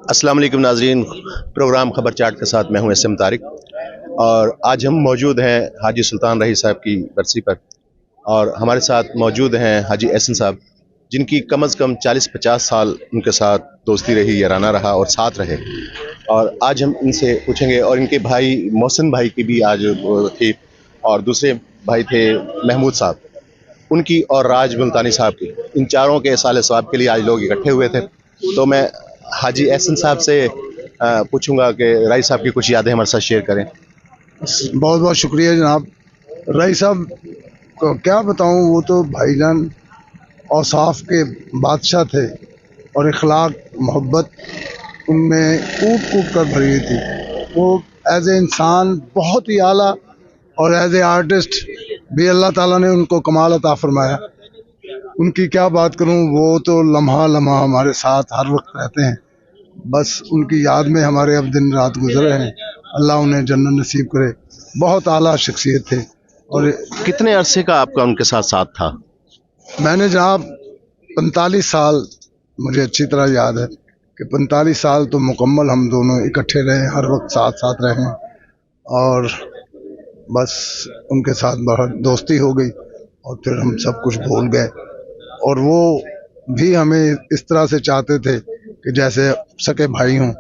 अस्सलाम वालेकुम नाजरीन, प्रोग्राम खबर चाट के साथ मैं हूं एस एम तारिक और आज हम मौजूद हैं हाजी सुल्तान रही साहब की बरसी पर। और हमारे साथ मौजूद हैं हाजी एहसन साहब, जिनकी कम अज़ कम 40-50 साल उनके साथ दोस्ती रही, याराना रहा और साथ रहे। और आज हम इनसे पूछेंगे, और इनके भाई मोहसिन भाई की भी आज थी, और दूसरे भाई थे महमूद साहब, उनकी और राज मुल्तानी साहब की, इन चारों के साले सवाब के लिए आज लोग इकट्ठे हुए थे। तो मैं हाजी एहसन साहब से पूछूंगा कि राय साहब की कुछ यादें हमारे साथ शेयर करें। बहुत बहुत शुक्रिया जनाब। रईस साहब को क्या बताऊं, वो तो भाईजान औसाफ के बादशाह थे और इखलाक मोहब्बत उनमें कूट कूट कर भरी हुई थी। वो एज ए इंसान बहुत ही आला और एज ए आर्टिस्ट भी अल्लाह ताला ने उनको कमाल अता फरमाया। उनकी क्या बात करूं, वो तो लम्हा लम्हा हमारे साथ हर वक्त रहते हैं। बस उनकी याद में हमारे अब दिन रात गुजर रहे हैं। अल्लाह उन्हें जन्नत नसीब करे। बहुत आला शख्सियत थे। और कितने अरसे का आपका उनके साथ साथ था? मैंने जनाब 45 साल, मुझे अच्छी तरह याद है कि 45 साल तो मुकम्मल हम दोनों इकट्ठे रहे, हर वक्त साथ साथ रहे। और बस उनके साथ बहुत दोस्ती हो गई और फिर हम सब कुछ भूल गए। और वो भी हमें इस तरह से चाहते थे कि जैसे सके भाई हों।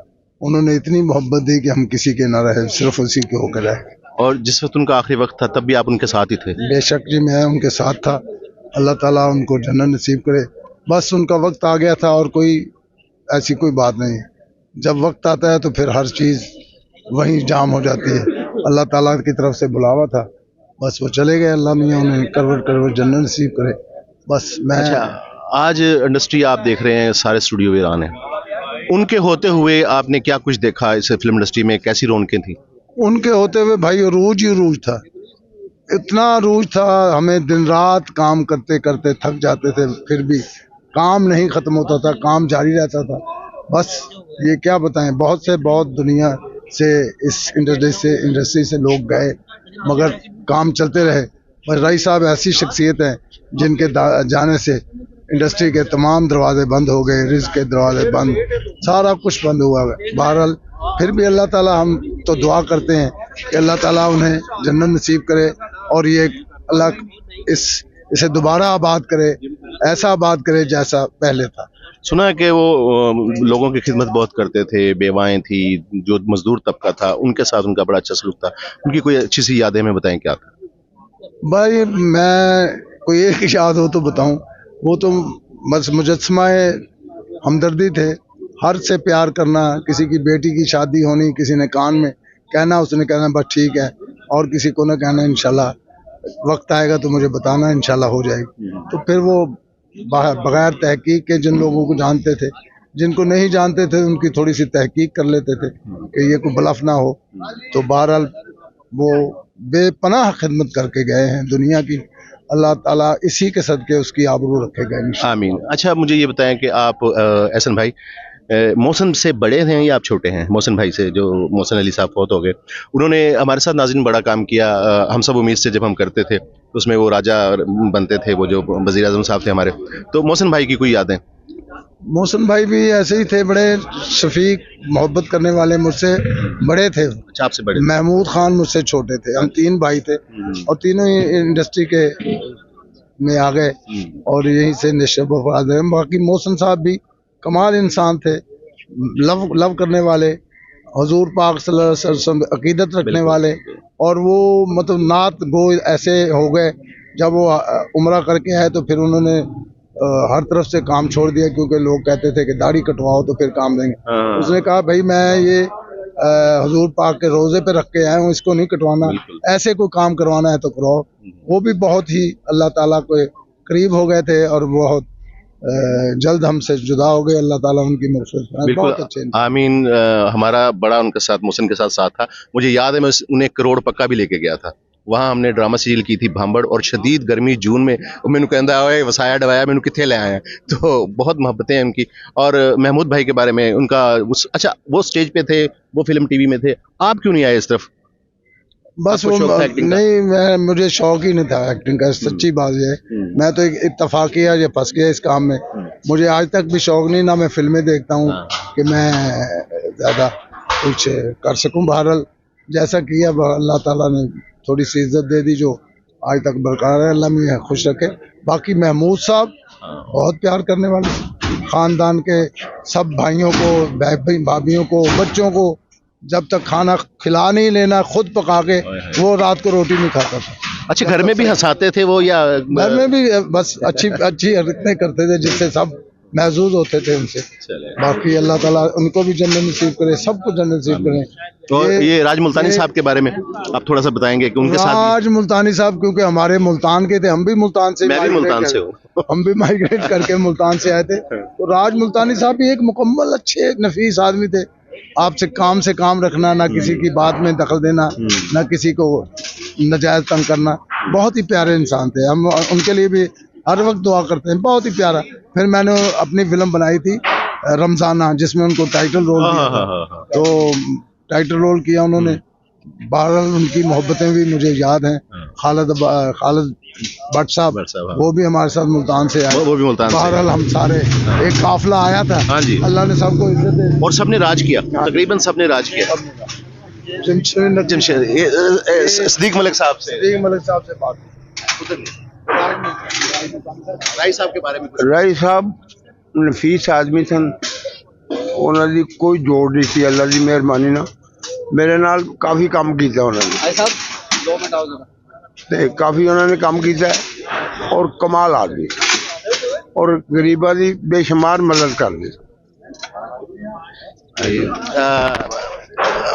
उन्होंने इतनी मोहब्बत दी कि हम किसी के न रहे, सिर्फ उसी के होकर रहे। और जिस वक्त उनका आखिरी वक्त था तब भी आप उनके साथ ही थे? बेशक जी, मैं उनके साथ था। अल्लाह ताला उनको जन्नत नसीब करे। बस उनका वक्त आ गया था और कोई ऐसी कोई बात नहीं है। जब वक्त आता है तो फिर हर चीज़ वहीं जाम हो जाती है। अल्लाह ताला की तरफ से बुलावा था, बस वो चले गए। अल्लाह मियाँ उन्हें करवट करवट जन्नत नसीब करे। बस मैं अच्छा, आज इंडस्ट्री आप देख रहे हैं, सारे स्टूडियो वीरान है। उनके होते हुए आपने क्या कुछ देखा इस फिल्म इंडस्ट्री में? कैसी रौनकें थी? उनके होते हुए भाई रूज ही रूज था। इतना रूज था, हमें दिन रात काम करते करते थक जाते थे, फिर भी काम नहीं ख़त्म होता था, काम जारी रहता था। बस ये क्या बताएं, बहुत दुनिया से इस इंडस्ट्री से लोग गए, मगर काम चलते रहे। बस रई साहब ऐसी शख्सियत हैं जिनके जाने से इंडस्ट्री के तमाम दरवाजे बंद हो गए, रिज़्क़ के दरवाजे बंद, सारा कुछ बंद हुआ है। बहरहाल फिर भी अल्लाह ताला, हम तो दुआ करते हैं कि अल्लाह ताला उन्हें जन्नत नसीब करे और ये अल्लाह इसे दोबारा आबाद करे, ऐसा आबाद करे जैसा पहले था। सुना है कि वो लोगों की खिदमत बहुत करते थे, बेवाएं थी, जो मजदूर तबका था उनके साथ उनका बड़ा अच्छा सलूक था। उनकी कोई अच्छी सी यादें हमें बताएं, क्या था? भाई मैं कोई एक याद हो तो बताऊं। वो तो बस मुजस्समा हमदर्दी थे, हर से प्यार करना। किसी की बेटी की शादी होनी, किसी ने कान में कहना, उसने कहना बस ठीक है, और किसी को ना कहना इंशाल्लाह वक्त आएगा तो मुझे बताना, इंशाल्लाह हो जाएगी। तो फिर वो बगैर तहकीक के जिन लोगों को जानते थे, जिनको नहीं जानते थे, उनकी थोड़ी सी तहकीक कर लेते थे कि ये कोई ब्लफ ना हो। तो बहरहाल वो बेपनाह खिदमत करके गए हैं दुनिया की। अल्लाह ताला इसी के सदके उसकी आबरू रखेगा इंशाअल्लाह। आमीन। अच्छा, मुझे ये बताएं कि आप एहसन भाई मोहसिन से बड़े हैं या आप छोटे हैं? मोहसिन भाई से, जो मोहसिन अली साहब फौत हो गए, उन्होंने हमारे साथ नाज़रीन बड़ा काम किया। हम सब उम्मीद से जब हम करते थे उसमें वो राजा बनते थे, वो जो वज़ीर आज़म साहब थे हमारे। तो मोहसिन भाई की कोई यादें? मोहसिन भाई भी ऐसे ही थे, बड़े शफीक, मोहब्बत करने वाले। मुझसे बड़े थे। अच्छा, आपसे बड़े? महमूद खान मुझसे छोटे थे। हम 3 भाई थे और तीनों ही इंडस्ट्री के में आ गए और यहीं से निशब बाकी मोहसिन साहब भी कमाल इंसान थे, लव करने वाले, हुजूर पाक सल्लल्लाहु अलैहि वसल्लम अकीदत रखने वाले। और वो मतलब नात गो ऐसे हो गए, जब वो उम्रा करके आए तो फिर उन्होंने हर तरफ से काम छोड़ दिया, क्योंकि लोग कहते थे कि दाढ़ी कटवाओ तो फिर काम देंगे। उसने कहा भाई मैं ये हुजूर पाक के रोज़े पे रख के आया हूँ, इसको नहीं कटवाना, ऐसे कोई काम करवाना है तो कराओ। वो भी बहुत ही अल्लाह ताला के करीब हो गए थे और बहुत जल्द हमसे जुदा हो गए। अल्लाह ताला उनकी मग़फ़िरत फरमाए। बहुत अच्छे। आमीन। हमारा बड़ा उनके साथ, मोहसिन के साथ था। मुझे याद है मैं उन्हें करोड़ पक्का भी लेके गया था। वहाँ हमने ड्रामा सीरियल की थी भांबड़, और शदीद गर्मी जून में मैंने कहता है वसाया डवाया, मैंने कितने ले आया। तो बहुत मोहब्बतें हैं उनकी। और महमूद भाई के बारे में उनका अच्छा, वो स्टेज पे थे, वो फिल्म टीवी में थे, आप क्यों नहीं आए इस तरफ? बस वो नहीं, मुझे शौक ही नहीं था एक्टिंग का, सच्ची बात है। मैं तो एक इत्तफाकिया ये फंस गया इस काम में। मुझे आज तक भी शौक नहीं, ना मैं फिल्में देखता हूँ, कि मैं ज़्यादा कुछ कर सकूं। बहरहाल जैसा किया अल्लाह ताला ने थोड़ी सी इज्जत दे दी जो आज तक बरकरार है, अल्लाह में खुश रखे। बाकी महमूद साहब बहुत प्यार करने वाले, ख़ानदान के सब भाइयों को, भाभियों को, बच्चों को जब तक खाना खिला नहीं लेना खुद पका के, वो रात को रोटी नहीं खाता था। अच्छा, घर में भी हंसाते थे वो या घर में भी बस अच्छी अच्छी हरकतें करते थे जिससे सब महजूज होते थे उनसे। बाकी अल्लाह ताला उनको भी जन्नत नसीब करे, सबको जन्नत नसीब करे। तो ये राज मुल्तानी साहब के बारे में आप थोड़ा सा बताएंगे कि उनके साथ राज मुल्तानी साहब क्योंकि हमारे मुल्तान के थे, हम भी मुल्तान से, मैं भी मुल्तान से हूँ। हम भी माइग्रेट करके मुल्तान से आए थे। तो राज मुल्तानी साहब भी एक मुकम्मल अच्छे नफीस आदमी थे। आपसे काम रखना, ना किसी की बात में दखल देना, ना किसी को नजायज तंग करना, बहुत ही प्यारे इंसान थे। हम उनके लिए भी हर वक्त दुआ करते हैं, बहुत ही प्यारा। फिर मैंने अपनी फिल्म बनाई थी रमजाना, जिसमें उनको टाइटल रोल दिया था। तो टाइटल रोल किया उन्होंने। बहरहाल उनकी मोहब्बतें भी मुझे याद हैं। खालिद भट्ट साहब, वो भी हमारे साथ मुल्तान से आए, वो भी मुल्तान से। बहरहाल हम सारे एक काफिला आया था। हाँ जी, अल्लाह ने सबको इज्जत दे और सबने राज किया, तकरीबन सबने राज किया। सदीक मलिक साहब से बात राय साहब के बारे में कुछ? राय साहब नफीस आदमी सन, ਉਹਨਾਂ ਦੀ ਕੋਈ ਜੋੜ ਨਹੀਂ ਸੀ। ਅੱਲਾ ਦੀ ਮਿਹਰਬਾਨੀ ਨਾਲ ਮੇਰੇ ਨਾਲ ਕਾਫੀ ਕੰਮ ਕੀਤਾ ਉਹਨਾਂ ਨੇ। राय साहब 2 मिनट आओ जरा। ਤੇ ਕਾਫੀ ਉਹਨਾਂ ਨੇ ਕੰਮ ਕੀਤਾ ਔਰ ਕਮਾਲ ਆਦਮੀ ਔਰ ਗਰੀਬਾਂ ਦੀ ਬੇਸ਼ੁਮਾਰ ਮਦਦ ਕਰਦੇ।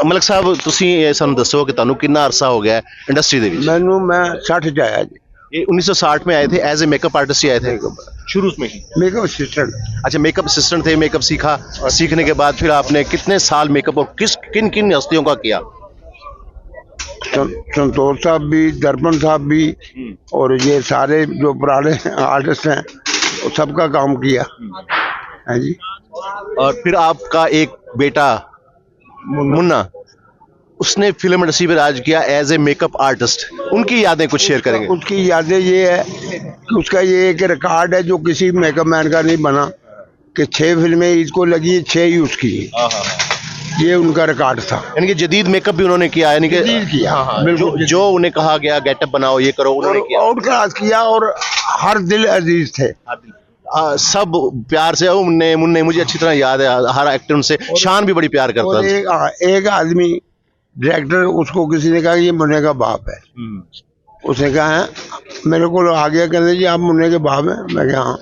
ਮਲਿਕ ਸਾਹਿਬ, ਤੁਸੀਂ ਇਹ ਸਾਨੂੰ ਦੱਸੋ ਕਿ ਤੁਹਾਨੂੰ ਕਿੰਨਾ ਅਰਸਾ ਹੋ ਗਿਆ इंडस्ट्री ਦੇ ਵਿੱਚ? ਮੈਨੂੰ मैं 60 ਚ ਆਇਆ जी। ये 1960 में आए थे, एज ए मेकअप आर्टिस्ट ही आए थे शुरू में ही? Makeup assistant. अच्छा, मेकअप असिस्टेंट थे, मेकअप सीखा, सीखने के बाद फिर आपने कितने साल मेकअप और किन किन हस्तियों का किया? संतोष साहब भी, दर्पण साहब भी, और ये सारे जो पुराने आर्टिस्ट हैं वो सबका काम किया है जी। और फिर आपका एक बेटा मुन्ना, उसने फिल्म इंडस्ट्री में राज किया एज ए मेकअप आर्टिस्ट। उनकी यादें कुछ शेयर करेंगे? उसकी यादें ये है कि उसका ये एक रिकॉर्ड है जो किसी मेकअप मैन का नहीं बना कि 6 फिल्में इसको लगी, 6 ही उसकी। ये उनका रिकॉर्ड था। यानी कि जदीद मेकअप भी उन्होंने किया, यानी कि किया। बिल्कुल जो उन्हें कहा गया गेटअप बनाओ, ये करो, उन्होंने किया। आउट क्लास किया और हर दिल अजीज थे। सब प्यार से, मुन्ने मुझे अच्छी तरह याद है, हर एक्टर उनसे शान भी बड़ी प्यार करता था। एक आदमी डायरेक्टर, उसको किसी ने कहा ये मुन्ने का बाप है। उसने कहा है, मेरे को आ गया, कहते जी आप मुन्ने के बाप हैं? मैं कहा हाँ।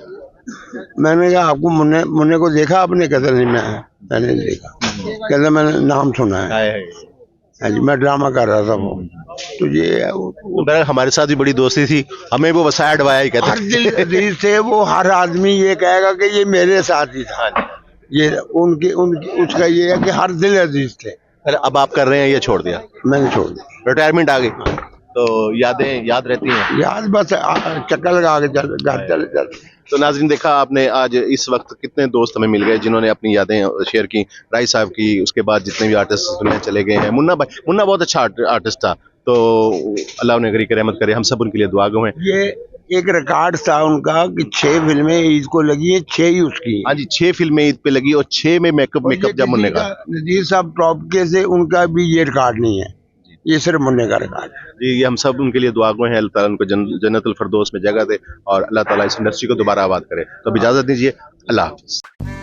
मैंने कहा आपको मुन्ने को देखा आपने? कहते नहीं मैंने नहीं देखा। कहते मैंने नाम सुना है। हाँ जी, मैं ड्रामा कर रहा था वो। तो ये हमारे साथ भी बड़ी दोस्ती थी, हमें वो बसाया डबाया ही कहते। हर दिल अजीज थे वो। हर आदमी ये कहेगा कि ये मेरे साथ ही था। ये उनकी उसका ये है कि हर दिल अजीज थे। अब आप कर रहे हैं, ये छोड़ दिया? मैंने छोड़ दिया, रिटायरमेंट आ गई। तो यादें याद रहती हैं? याद बस चक्कर लगा के चल। तो नाज़रीन, देखा आपने आज इस वक्त कितने दोस्त हमें मिल गए जिन्होंने अपनी यादें शेयर की। राय साहब की, उसके बाद जितने भी आर्टिस्ट दुनिया चले गए हैं। मुन्ना बहुत अच्छा आर्टिस्ट था, तो अल्लाह उन्हें गरीब रहमत करे, हम सब उनके लिए दुआ गो हैं। ये एक रिकॉर्ड था उनका कि 6 फिल्में ईद को लगी है, 6 ही उसकी। हाँ जी, 6 फिल्में ईद पे लगी और 6 में मेकअप जब मुन्ने का। नजीर साहब टॉप के से उनका भी ये रिकॉर्ड नहीं है, ये सिर्फ मुन्ने का रिकॉर्ड है जी। ये हम सब उनके लिए दुआ गो हैं, अल्लाह ताला उनको जन्नतुल फिरदौस में जगह दे और अल्लाह ताला इस इंडस्ट्री को दोबारा आबाद करे। तो अब इजाजत दीजिए, अल्लाह हाफ़िज़।